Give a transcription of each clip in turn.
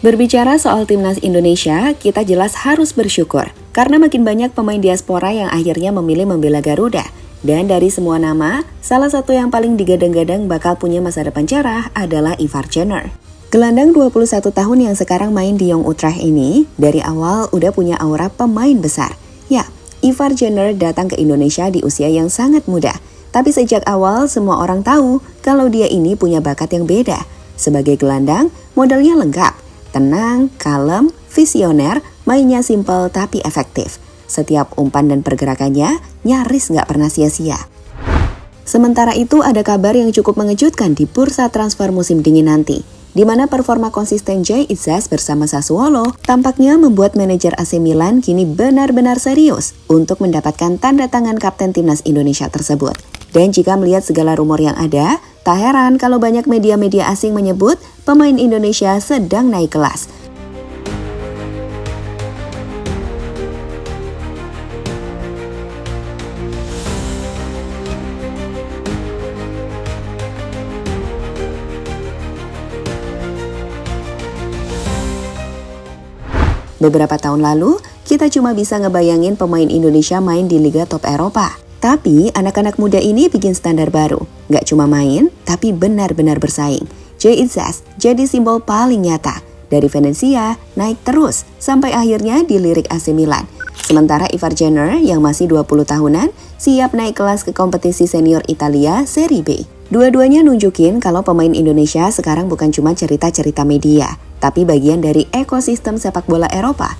Berbicara soal timnas Indonesia, kita jelas harus bersyukur karena makin banyak pemain diaspora yang akhirnya memilih membela Garuda. Dan dari semua nama, salah satu yang paling digadang-gadang bakal punya masa depan cerah adalah Ivar Jenner. Gelandang 21 tahun yang sekarang main di Young Utrecht ini, dari awal udah punya aura pemain besar. Ya, Ivar Jenner datang ke Indonesia di usia yang sangat muda. Tapi sejak awal semua orang tahu kalau dia ini punya bakat yang beda. Sebagai gelandang, modalnya lengkap. Tenang, kalem, visioner, mainnya simpel tapi efektif. Setiap umpan dan pergerakannya nyaris nggak pernah sia-sia. Sementara itu ada kabar yang cukup mengejutkan di bursa transfer musim dingin nanti, di mana performa konsisten Jay Itzes bersama Sassuolo tampaknya membuat manajer AC Milan kini benar-benar serius untuk mendapatkan tanda tangan kapten timnas Indonesia tersebut. Dan jika melihat segala rumor yang ada, tak heran kalau banyak media-media asing menyebut pemain Indonesia sedang naik kelas. Beberapa tahun lalu, kita cuma bisa ngebayangin pemain Indonesia main di Liga Top Eropa. Tapi anak-anak muda ini bikin standar baru. Nggak cuma main, tapi benar-benar bersaing. Jay Itzes jadi simbol paling nyata. Dari Venezia, naik terus, sampai akhirnya dilirik AC Milan. Sementara Ivar Jenner yang masih 20 tahunan, siap naik kelas ke kompetisi senior Italia Serie B. Dua-duanya nunjukin kalau pemain Indonesia sekarang bukan cuma cerita-cerita media, tapi bagian dari ekosistem sepak bola Eropa.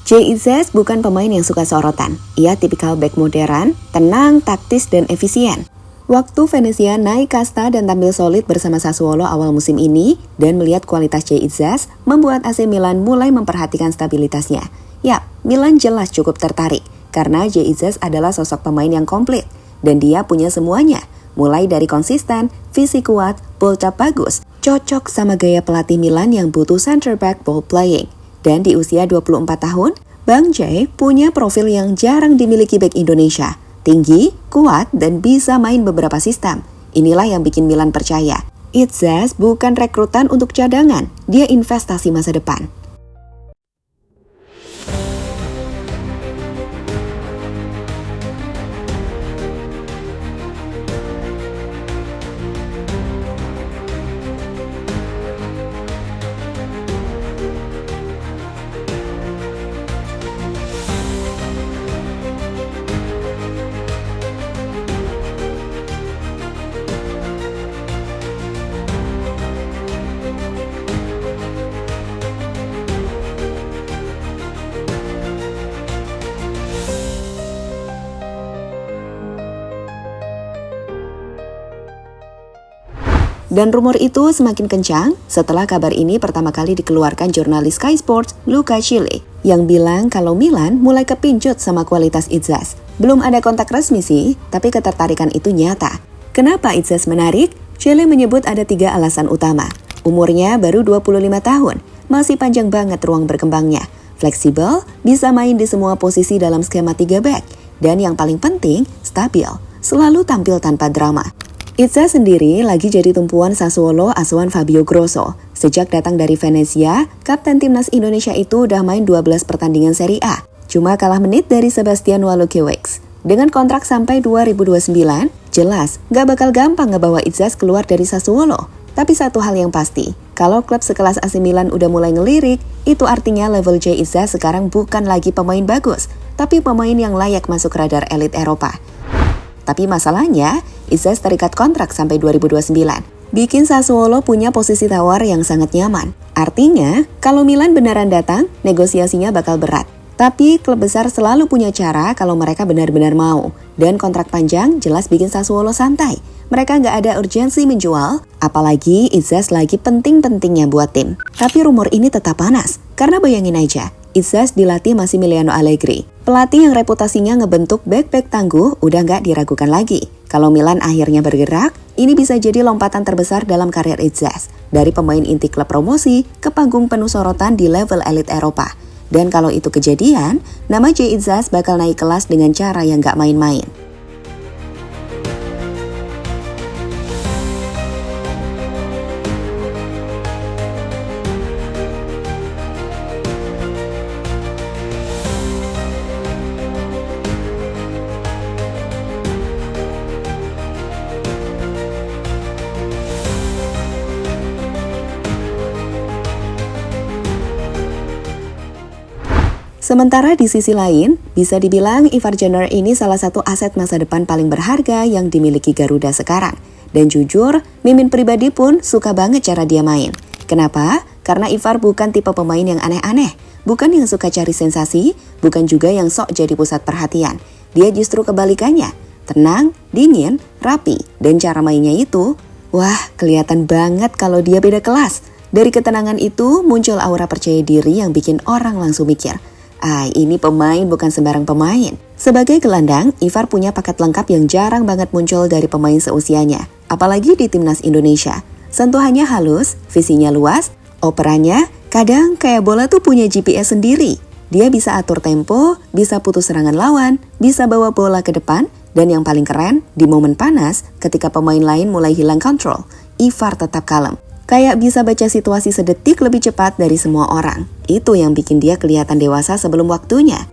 Jay Itzes bukan pemain yang suka sorotan. Ia tipikal bek modern, tenang, taktis, dan efisien. Waktu Venezia naik kasta dan tampil solid bersama Sassuolo awal musim ini, dan melihat kualitas Jay Itzes, membuat AC Milan mulai memperhatikan stabilitasnya. Ya, Milan jelas cukup tertarik, karena Jay Itzes adalah sosok pemain yang komplit, dan dia punya semuanya. Mulai dari konsisten, fisik kuat, build up bagus, cocok sama gaya pelatih Milan yang butuh center back ball playing. Dan di usia 24 tahun, Bang Jay punya profil yang jarang dimiliki bek Indonesia. Tinggi, kuat, dan bisa main beberapa sistem. Inilah yang bikin Milan percaya. Itzes bukan rekrutan untuk cadangan, dia investasi masa depan. Dan rumor itu semakin kencang setelah kabar ini pertama kali dikeluarkan jurnalis Sky Sports Luca Chile yang bilang kalau Milan mulai kepincut sama kualitas Itzes. Belum ada kontak resmi sih, tapi ketertarikan itu nyata. Kenapa Itzes menarik? Chile menyebut ada 3 alasan utama. Umurnya baru 25 tahun, masih panjang banget ruang berkembangnya. Fleksibel, bisa main di semua posisi dalam skema 3 back. Dan yang paling penting, stabil, selalu tampil tanpa drama. Itzes sendiri lagi jadi tumpuan Sassuolo asuhan Fabio Grosso. Sejak datang dari Venezia, kapten timnas Indonesia itu udah main 12 pertandingan Serie A. Cuma kalah menit dari Sebastian Walukiewicz. Dengan kontrak sampai 2029, jelas gak bakal gampang ngebawa Itzes keluar dari Sassuolo. Tapi satu hal yang pasti, kalau klub sekelas AC Milan udah mulai ngelirik, itu artinya level Jay Itzes sekarang bukan lagi pemain bagus, tapi pemain yang layak masuk radar elit Eropa. Tapi masalahnya, Itzes terikat kontrak sampai 2029. Bikin Sassuolo punya posisi tawar yang sangat nyaman. Artinya, kalau Milan beneran datang, negosiasinya bakal berat. Tapi klub besar selalu punya cara kalau mereka benar-benar mau. Dan kontrak panjang jelas bikin Sassuolo santai. Mereka nggak ada urgensi menjual, apalagi Itzes lagi penting-pentingnya buat tim. Tapi rumor ini tetap panas, karena bayangin aja, Itzes dilatih Massimiliano Allegri. Pelatih yang reputasinya ngebentuk bek-bek tangguh udah nggak diragukan lagi. Kalau Milan akhirnya bergerak, ini bisa jadi lompatan terbesar dalam karir Itzes. Dari pemain inti klub promosi ke panggung penuh sorotan di level elit Eropa. Dan kalau itu kejadian, nama Jay Itzes bakal naik kelas dengan cara yang nggak main-main. Sementara di sisi lain, bisa dibilang Ivar Jenner ini salah satu aset masa depan paling berharga yang dimiliki Garuda sekarang. Dan jujur, Mimin pribadi pun suka banget cara dia main. Kenapa? Karena Ivar bukan tipe pemain yang aneh-aneh, bukan yang suka cari sensasi, bukan juga yang sok jadi pusat perhatian. Dia justru kebalikannya, tenang, dingin, rapi, dan cara mainnya itu, wah kelihatan banget kalau dia beda kelas. Dari ketenangan itu muncul aura percaya diri yang bikin orang langsung mikir, ini pemain bukan sembarang pemain. Sebagai gelandang, Ivar punya paket lengkap yang jarang banget muncul dari pemain seusianya. Apalagi di timnas Indonesia. Sentuhannya halus, visinya luas, operannya kadang kayak bola tuh punya GPS sendiri. Dia bisa atur tempo, bisa putus serangan lawan, bisa bawa bola ke depan, dan yang paling keren, di momen panas, ketika pemain lain mulai hilang kontrol, Ivar tetap kalem. Kayak bisa baca situasi sedetik lebih cepat dari semua orang. Itu yang bikin dia kelihatan dewasa sebelum waktunya.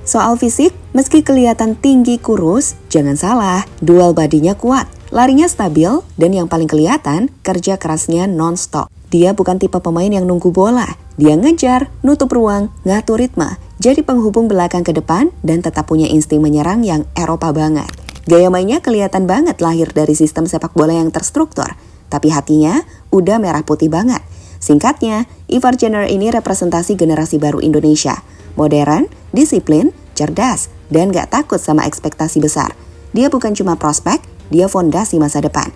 Soal fisik, meski kelihatan tinggi kurus, jangan salah, dual bodinya kuat, larinya stabil, dan yang paling kelihatan, kerja kerasnya non-stop. Dia bukan tipe pemain yang nunggu bola, dia ngejar, nutup ruang, ngatur ritme, jadi penghubung belakang ke depan, dan tetap punya insting menyerang yang Eropa banget. Gaya mainnya kelihatan banget lahir dari sistem sepak bola yang terstruktur, tapi hatinya udah merah putih banget. Singkatnya, Ivar Jenner ini representasi generasi baru Indonesia. Modern, disiplin, cerdas, dan gak takut sama ekspektasi besar. Dia bukan cuma prospek, dia fondasi masa depan.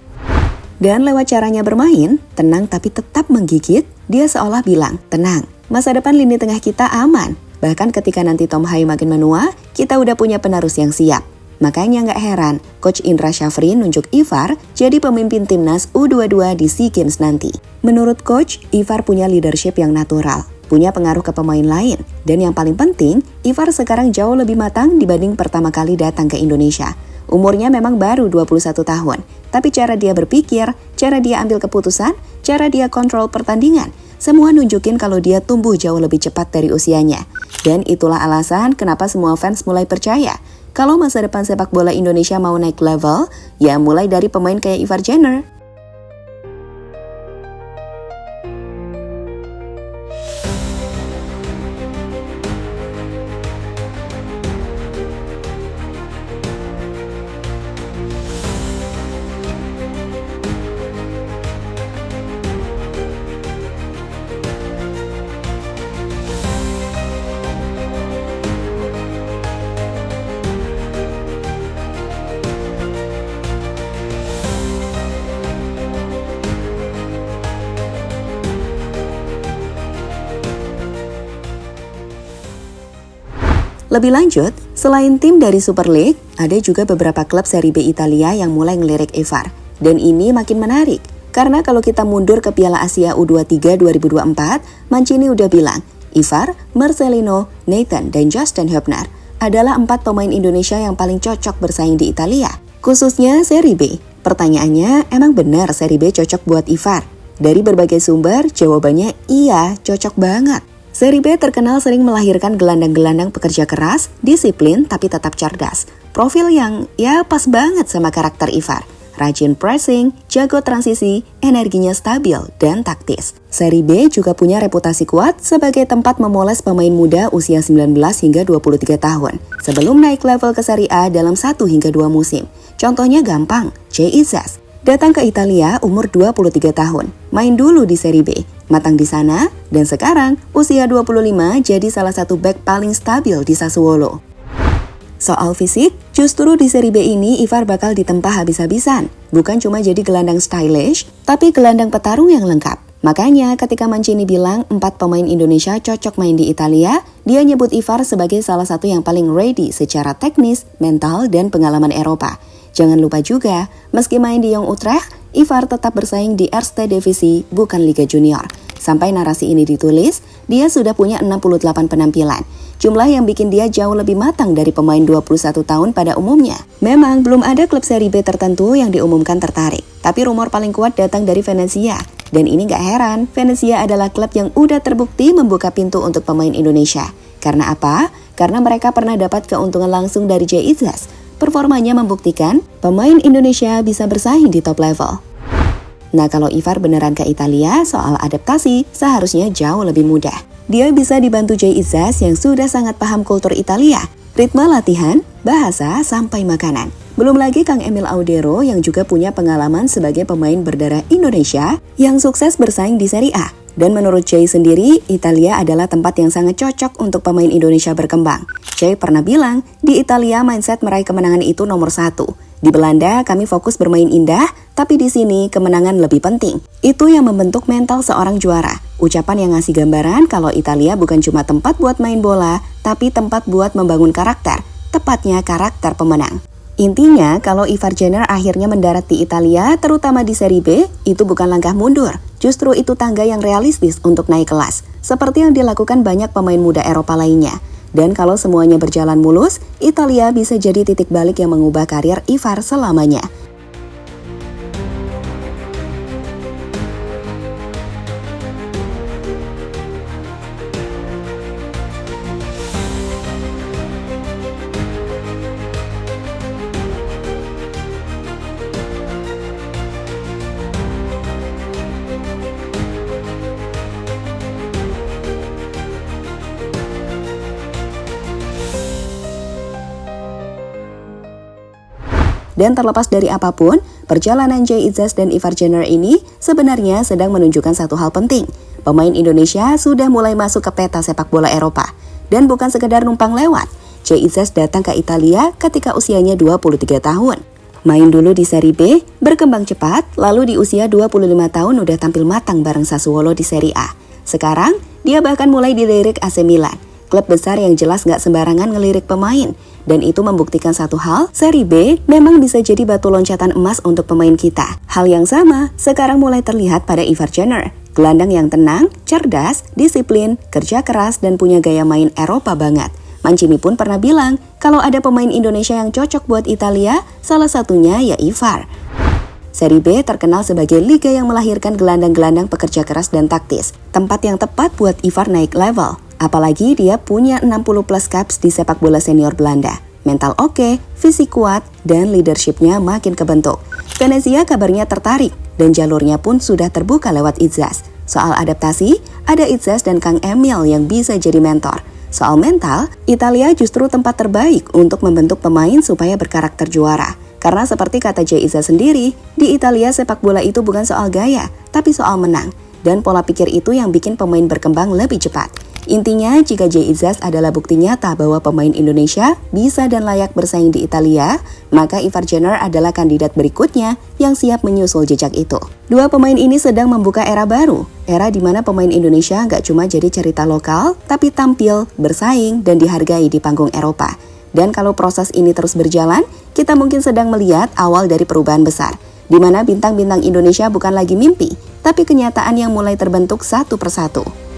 Dan lewat caranya bermain, tenang tapi tetap menggigit, dia seolah bilang, tenang, masa depan lini tengah kita aman. Bahkan ketika nanti Tom Hai makin menua, kita udah punya penerus yang siap. Makanya gak heran, Coach Indra Syafri nunjuk Ivar jadi pemimpin timnas U22 di SEA Games nanti. Menurut Coach, Ivar punya leadership yang natural, punya pengaruh ke pemain lain. Dan yang paling penting, Ivar sekarang jauh lebih matang dibanding pertama kali datang ke Indonesia. Umurnya memang baru 21 tahun, tapi cara dia berpikir, cara dia ambil keputusan, cara dia kontrol pertandingan, semua nunjukin kalau dia tumbuh jauh lebih cepat dari usianya. Dan itulah alasan kenapa semua fans mulai percaya kalau masa depan sepak bola Indonesia mau naik level, ya mulai dari pemain kayak Ivar Jenner. Lebih lanjut, selain tim dari Super League, ada juga beberapa klub Serie B Italia yang mulai ngelirik Ivar. Dan ini makin menarik, karena kalau kita mundur ke Piala Asia U23 2024, Mancini udah bilang, Ivar, Marcelino, Nathan, dan Justin Hubner adalah 4 pemain Indonesia yang paling cocok bersaing di Italia, khususnya Serie B. Pertanyaannya, emang benar Serie B cocok buat Ivar? Dari berbagai sumber, jawabannya iya, cocok banget. Serie B terkenal sering melahirkan gelandang-gelandang pekerja keras, disiplin tapi tetap cerdas. Profil yang ya pas banget sama karakter Ivar. Rajin pressing, jago transisi, energinya stabil, dan taktis. Serie B juga punya reputasi kuat sebagai tempat memoles pemain muda usia 19 hingga 23 tahun sebelum naik level ke Serie A dalam 1 hingga 2 musim. Contohnya gampang, Jay Izzas. Datang ke Italia umur 23 tahun, main dulu di Serie B, matang di sana, dan sekarang usia 25 jadi salah satu bek paling stabil di Sassuolo. Soal fisik, justru di Serie B ini Ivar bakal ditempa habis-habisan. Bukan cuma jadi gelandang stylish, tapi gelandang petarung yang lengkap. Makanya ketika Mancini bilang 4 pemain Indonesia cocok main di Italia, dia nyebut Ivar sebagai salah satu yang paling ready secara teknis, mental, dan pengalaman Eropa. Jangan lupa juga, meski main di Young Utrecht, Ivar tetap bersaing di Eerste Divisi, bukan Liga Junior. Sampai narasi ini ditulis, dia sudah punya 68 penampilan. Jumlah yang bikin dia jauh lebih matang dari pemain 21 tahun pada umumnya. Memang belum ada klub Serie B tertentu yang diumumkan tertarik, tapi rumor paling kuat datang dari Venezia. Dan ini gak heran, Venezia adalah klub yang udah terbukti membuka pintu untuk pemain Indonesia. Karena apa? Karena mereka pernah dapat keuntungan langsung dari Jay Izzas. Performanya membuktikan pemain Indonesia bisa bersaing di top level. Nah, kalau Ivar beneran ke Italia, soal adaptasi seharusnya jauh lebih mudah. Dia bisa dibantu Jay Izzas yang sudah sangat paham kultur Italia, ritme latihan, bahasa, sampai makanan. Belum lagi Kang Emil Audero yang juga punya pengalaman sebagai pemain berdarah Indonesia yang sukses bersaing di Serie A. Dan menurut Jay sendiri, Italia adalah tempat yang sangat cocok untuk pemain Indonesia berkembang. Jay pernah bilang, di Italia mindset meraih kemenangan itu nomor 1. Di Belanda kami fokus bermain indah, tapi di sini kemenangan lebih penting. Itu yang membentuk mental seorang juara. Ucapan yang ngasih gambaran kalau Italia bukan cuma tempat buat main bola, tapi tempat buat membangun karakter, tepatnya karakter pemenang. Intinya, kalau Ivar Jenner akhirnya mendarat di Italia, terutama di Serie B, itu bukan langkah mundur. Justru itu tangga yang realistis untuk naik kelas, seperti yang dilakukan banyak pemain muda Eropa lainnya. Dan kalau semuanya berjalan mulus, Italia bisa jadi titik balik yang mengubah karir Ivar selamanya. Dan terlepas dari apapun, perjalanan Jay Izzas dan Ivar Jenner ini sebenarnya sedang menunjukkan satu hal penting. Pemain Indonesia sudah mulai masuk ke peta sepak bola Eropa. Dan bukan sekedar numpang lewat, Jay Izzas datang ke Italia ketika usianya 23 tahun. Main dulu di Serie B, berkembang cepat, lalu di usia 25 tahun udah tampil matang bareng Sassuolo di Serie A. Sekarang, dia bahkan mulai dilirik AC Milan. Klub besar yang jelas gak sembarangan ngelirik pemain. Dan itu membuktikan satu hal, Serie B memang bisa jadi batu loncatan emas untuk pemain kita. Hal yang sama sekarang mulai terlihat pada Ivar Jenner. Gelandang yang tenang, cerdas, disiplin, kerja keras, dan punya gaya main Eropa banget. Mancini pun pernah bilang, kalau ada pemain Indonesia yang cocok buat Italia, salah satunya ya Ivar. Serie B terkenal sebagai liga yang melahirkan gelandang-gelandang pekerja keras dan taktis. Tempat yang tepat buat Ivar naik level. Apalagi dia punya 60 plus caps di sepak bola senior Belanda. Mental oke, fisik kuat, dan leadershipnya makin kebentuk. Venezia kabarnya tertarik, dan jalurnya pun sudah terbuka lewat Izzas. Soal adaptasi, ada Izzas dan Kang Emil yang bisa jadi mentor. Soal mental, Italia justru tempat terbaik untuk membentuk pemain supaya berkarakter juara. Karena seperti kata Jay Izzas sendiri, di Italia sepak bola itu bukan soal gaya, tapi soal menang. Dan pola pikir itu yang bikin pemain berkembang lebih cepat. Intinya, jika Jay Izzas adalah bukti nyata bahwa pemain Indonesia bisa dan layak bersaing di Italia, maka Ivar Jenner adalah kandidat berikutnya yang siap menyusul jejak itu. Dua pemain ini sedang membuka era baru, era di mana pemain Indonesia nggak cuma jadi cerita lokal, tapi tampil, bersaing, dan dihargai di panggung Eropa. Dan kalau proses ini terus berjalan, kita mungkin sedang melihat awal dari perubahan besar, di mana bintang-bintang Indonesia bukan lagi mimpi, tapi kenyataan yang mulai terbentuk satu persatu.